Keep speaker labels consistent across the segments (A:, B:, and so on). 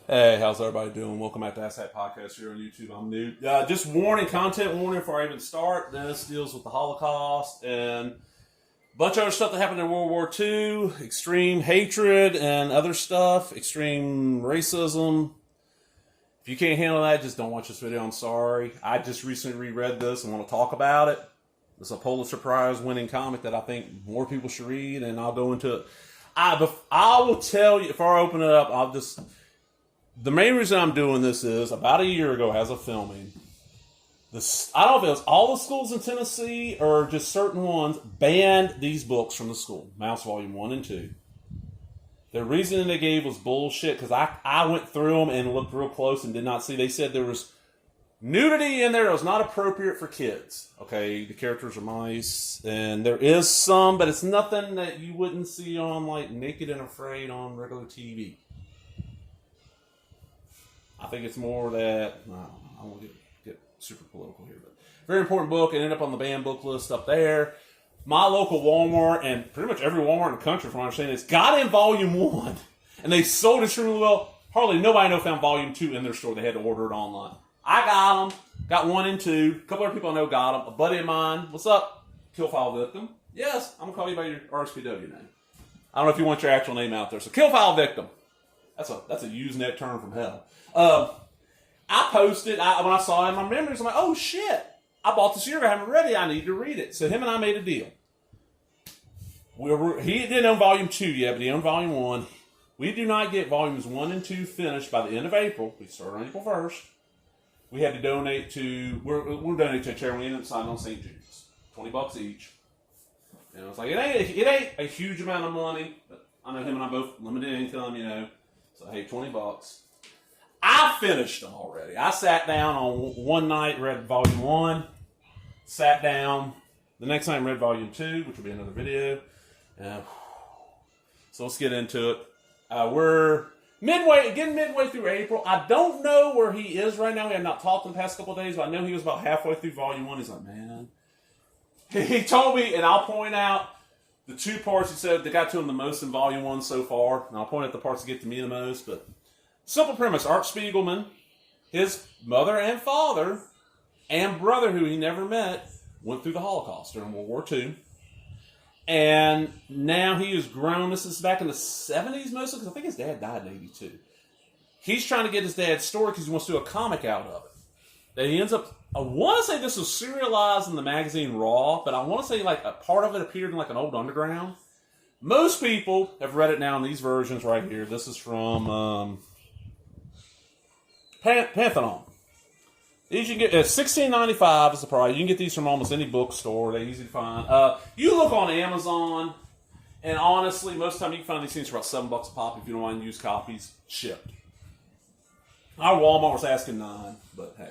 A: Hey, how's everybody doing? Welcome back to Ask That Podcast here on YouTube. I'm new. Just content warning before I even start. This deals with the Holocaust and a bunch of other stuff that happened in World War II, extreme hatred and other stuff, extreme racism. If you can't handle that, just don't watch this video. I'm sorry. I just recently reread this and want to talk about it. It's a Pulitzer Prize winning comic that I think more people should read, and I'll go into it. I will tell you, before I open it up, the main reason I'm doing this is about a year ago, as of filming, I don't know if it was all the schools in Tennessee or just certain ones banned these books from the school. Mouse Volume 1 and 2. The reason they gave was bullshit because I went through them and looked real close and did not see. They said there was nudity in there that was not appropriate for kids. Okay, the characters are mice, and there is some, but it's nothing that you wouldn't see on like Naked and Afraid on regular TV. I think it's more that, I don't want to get super political here, but very important book. It ended up on the banned book list up there. My local Walmart, and pretty much every Walmart in the country, from what I understand, it's got in Volume 1. And they sold it extremely well. Hardly nobody I know found Volume 2 in their store. They had to order it online. I got them. Got 1 and 2. A couple other people I know got them. A buddy of mine, what's up? Kill File Victim. Yes, I'm going to call you by your RSPW name. I don't know if you want your actual name out there. So Kill File Victim. That's a Usenet term from hell. I posted, when I saw it in my memories, I'm like, oh shit, I bought this year, I haven't read it, I need to read it. So him and I made a deal. He didn't own Volume 2 yet, but he owned Volume 1. We do not get Volumes 1 and 2 finished by the end of April. We started on April 1st. We had to donate we're donating to a charity. We ended up signing on St. Jude's. $20 each. And I was like, it ain't a huge amount of money, but I know him and I both limited income, So hey, $20. I finished them already. I sat down on one night, read Volume 1, sat down. The next night, read Volume 2, which will be another video. So let's get into it. We're getting midway through April. I don't know where he is right now. We have not talked in the past couple of days, but I know he was about halfway through Volume 1. He's like, man. He told me, and I'll point out the two parts he said that got to him the most in Volume 1 so far. And I'll point out the parts that get to me the most, but simple premise, Art Spiegelman, his mother and father and brother, who he never met, went through the Holocaust during World War II. And now he is grown. This is back in the 70s mostly, because I think his dad died in 82. He's trying to get his dad's story because he wants to do a comic out of it. That he ends up, I want to say this was serialized in the magazine Raw, but I want to say like a part of it appeared in like an old Underground. Most people have read it now in these versions right here. This is from Pantheon. These you can get at $16.95 is the price. You can get these from almost any bookstore. They're easy to find. You look on Amazon, and honestly, most of the time you can find these things for about $7 a pop if you don't want to use copies shipped. Our Walmart was asking $9, but hey.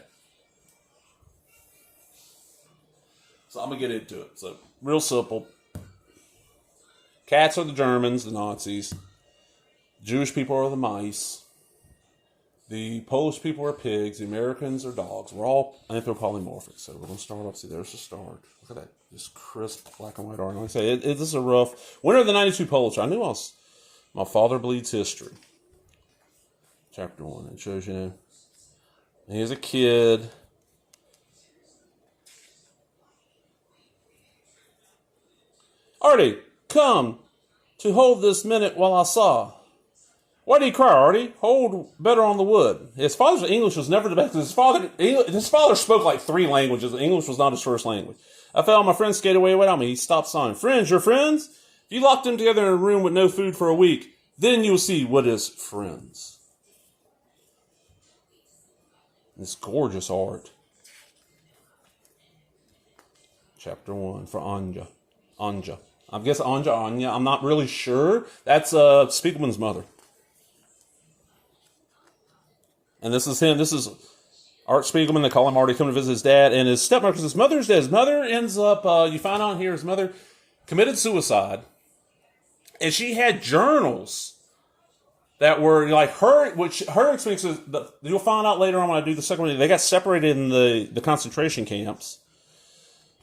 A: So I'm gonna get into it. So real simple. Cats are the Germans, the Nazis. Jewish people are the mice. The Polish people are pigs. The Americans are dogs. We're all anthropomorphic. So we're going to start off. See, there's the start. Look at that. This crisp black and white art. Like I say, this is a rough. Winter of the 92 Pulitzer. I knew My Father Bleeds History. Chapter 1. It shows you. He's a kid. Artie, come to hold this minute while I saw. Why did he cry, Artie? Hold better on the wood. His father's English was never the best. His father spoke like 3 languages. English was not his first language. I felt my friends skate away without me. He stopped sighing. Friends, your friends? If you locked them together in a room with no food for a week, then you'll see what is friends. This gorgeous art. Chapter 1 for Anja. I guess Anja. I'm not really sure. That's Spiegelman's mother. And this is him. This is Art Spiegelman. They call him Artie, coming to visit his dad and his stepmother, because his mother's dead. His mother ends up, you find out here, his mother committed suicide. And she had journals that were like her experiences. You'll find out later on when I do the second one. They got separated in the concentration camps.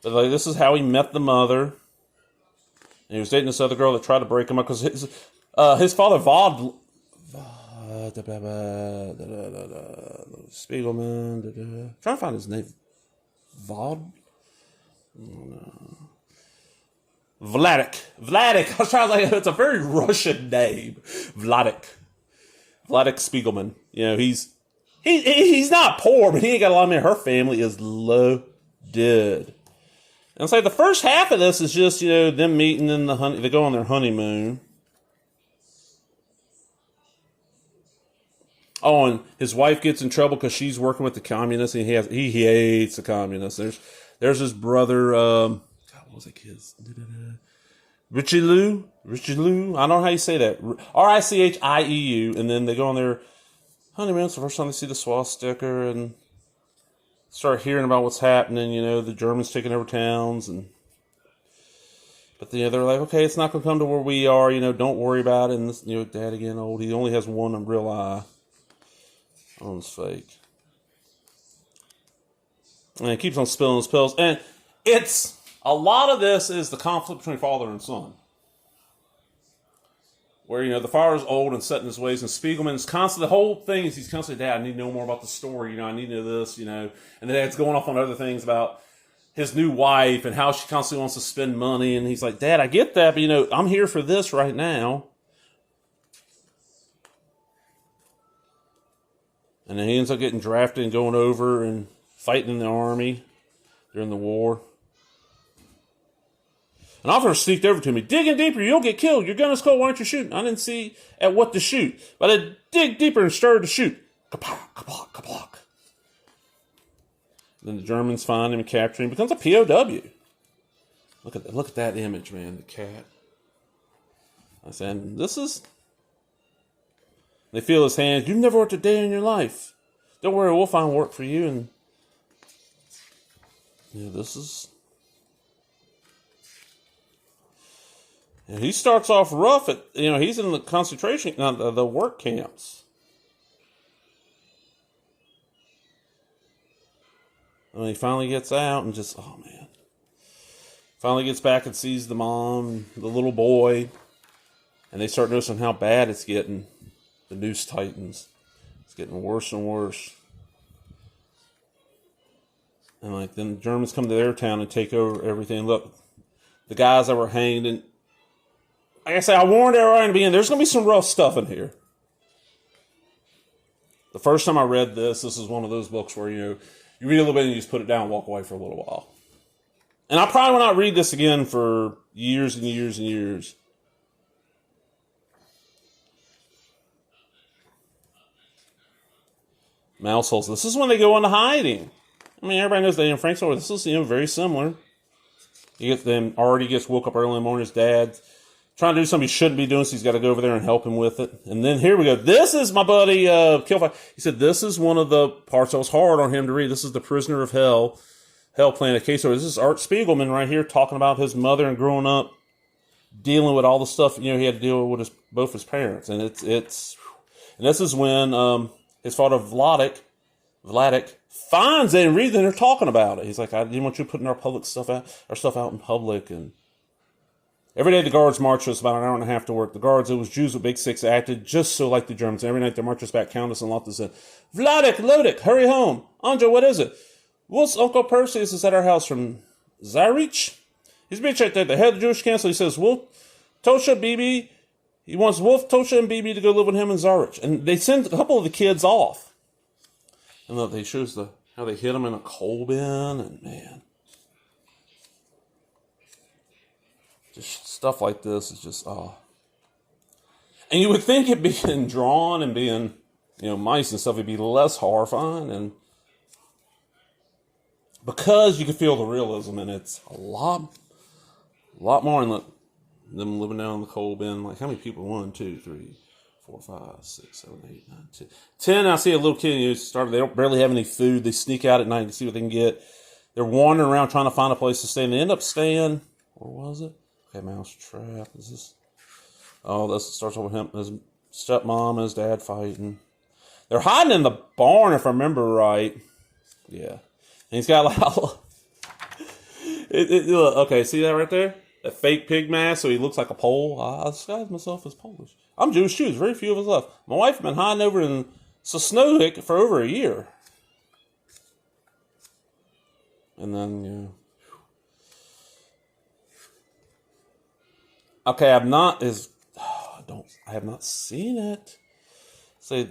A: But like, this is how he met the mother. And he was dating this other girl that tried to break him up because his father Spiegelman. Trying to find his name. Vladik. I was trying to like, it's a very Russian name. Vladik Spiegelman. You know, he's not poor, but he ain't got a lot of money. Her family is loaded. And it's like the first half of this is just, you know, them meeting in they go on their honeymoon. Oh, and his wife gets in trouble because she's working with the communists, and he hates the communists. There's his brother. God, what was that kid's? Richelieu. I don't know how you say that. Richieu. And then they go on their honeymoon. It's the first time they see the swastika and start hearing about what's happening. You know, the Germans taking over towns, but they're like, okay, it's not going to come to where we are. You know, don't worry about it. And this, you know, Dad again old. He only has one real eye on his fake. And he keeps on spilling his pills. And a lot of this is the conflict between father and son. Where, you know, the father's old and set in his ways, and Spiegelman's constantly, the whole thing is he's constantly, Dad, I need to know more about the story, you know, I need to know this, you know. And the Dad's going off on other things about his new wife and how she constantly wants to spend money. And he's like, Dad, I get that, but, you know, I'm here for this right now. And then he ends up getting drafted and going over and fighting in the army during the war. An officer sneaked over to me. Digging deeper, you'll get killed. Your gun is cold. Why aren't you shooting? I didn't see at what to shoot, but I dig deeper and started to shoot. Kapock, kapock, kapock. Then the Germans find him and capture him. He becomes a POW. Look at that image, man. The cat. I said, They feel his hands. You've never worked a day in your life. Don't worry, we'll find work for you. And yeah, And he starts off rough he's in the concentration, the work camps. And he finally gets out and finally gets back and sees the mom, the little boy, and they start noticing how bad it's getting. The noose tightens. It's getting worse and worse. And then the Germans come to their town and take over everything. Look, the guys that were hanged, and like I said, I warned everybody in the beginning, there's going to be some rough stuff in here. The first time I read this is one of those books where, you read a little bit and you just put it down and walk away for a little while. And I probably will not read this again for years and years and years. Mouse holes. This is when they go into hiding. I mean, everybody knows they in Frank's story. This is, very similar. Artie gets woke up early in the morning. His dad's trying to do something he shouldn't be doing, so he's got to go over there and help him with it. And then here we go. This is my buddy, Killfire. He said this is one of the parts that was hard on him to read. This is the Prisoner of Hell Planet case. So this is Art Spiegelman right here talking about his mother and growing up, dealing with all the stuff, he had to deal with both his parents. And and this is when his father, Vladik, finds it and reads it and they're talking about it. He's like, I didn't want you putting our stuff out in public. And every day the guards marched us about an hour and a half to work. The guards, it was Jews with big sticks, acted just so like the Germans. Every night they marched us back, Countess and Lotta said, Vladik, Lodik, hurry home. Anja, what is it? What's Uncle Perseus is at our house from Zyrich? He's bitch right there, the head of the Jewish council. He says, Wolf, Tosha, Bibi. He wants Wolf, Tosha, and Bibi to go live with him in Zyrich. And they send a couple of the kids off. And look, they shows how they hit them in a coal bin, and man. Just stuff like this is just, And you would think it being drawn and being, mice and stuff, it'd be less horrifying. And because you can feel the realism, and it's a lot more than them living down in the coal bin. Like, how many people? 1, 2, 3, 4, 5, 6, 7, 8, 9, 10. 10, I see a little kid they don't barely have any food. They sneak out at night to see what they can get. They're wandering around trying to find a place to stay, and they end up staying, where was it? Okay, mouse trap. Is this? Oh, this starts off with him, his stepmom and his dad fighting. They're hiding in the barn, if I remember right. Yeah. And he's got okay, see that right there? That fake pig mask, so he looks like a Pole. I disguise myself as Polish. I'm Jewish too. There's very few of us left. My wife has been hiding over in Sosnowiec for over a year. And then, yeah. Okay, I have not seen it. Say,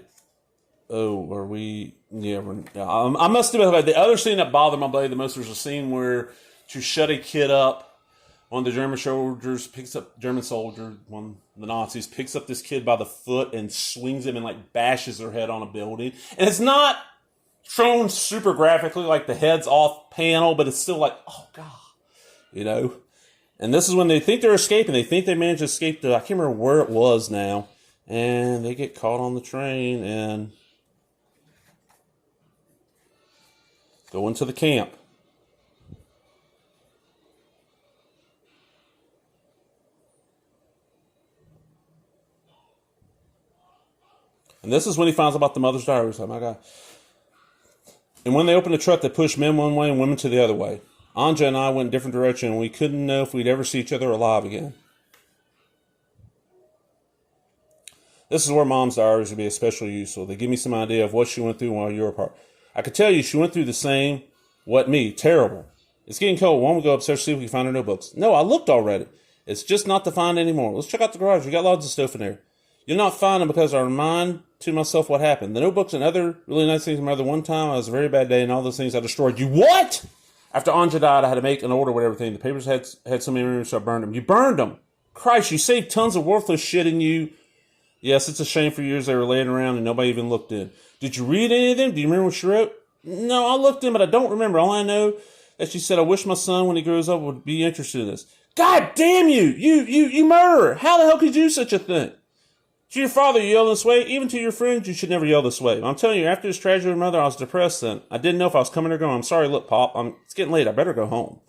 A: oh, are we? Yeah, I must have. The other scene that bothered my blade the most was a scene where to shut a kid up, one of the German soldiers one of the Nazis picks up this kid by the foot and swings him and like bashes their head on a building. And it's not shown super graphically, like the head's off panel, but it's still like, oh God, you know. And this is when they think they're escaping. They think they managed to escape I can't remember where it was now. And they get caught on the train and go into the camp. And this is when he finds out about the mother's diary. He's like, my God. And when they opened the truck, they pushed men one way and women to the other way. Anja and I went in different directions, and we couldn't know if we'd ever see each other alive again. This is where Mom's diaries would be especially useful. They give me some idea of what she went through while you were apart. I could tell you she went through the same. What me? Terrible. It's getting cold. Why don't we go upstairs to see if we can find her notebooks? No, I looked already. It's just not to find anymore. Let's check out the garage. We got lots of stuff in there. You'll not find them because I remind to myself what happened. The notebooks and other really nice things. My mother, one time, it was a very bad day, and all those things I destroyed. You what? After Anja died, I had to make an order with everything. The papers had so many rooms, so I burned them. You burned them. Christ, you saved tons of worthless shit in you. Yes, it's a shame for years they were laying around and nobody even looked in. Did you read any of them? Do you remember what she wrote? No, I looked in, but I don't remember. All I know that she said, I wish my son, when he grows up, would be interested in this. God damn you! You murderer! How the hell could you do such a thing? To your father, you yell this way. Even to your friends, you should never yell this way. I'm telling you, after this tragedy with mother, I was depressed then. I didn't know if I was coming or going. I'm sorry, look, Pop. It's getting late. I better go home.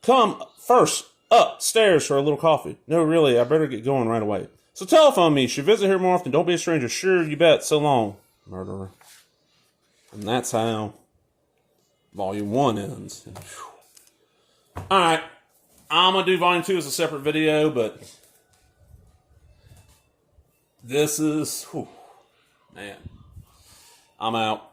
A: Come first upstairs for a little coffee. No, really, I better get going right away. So telephone me. Should visit here more often. Don't be a stranger. Sure, you bet. So long, murderer. And that's how Volume 1 ends. Alright. I'm going to do Volume 2 as a separate video, but this is, man, I'm out.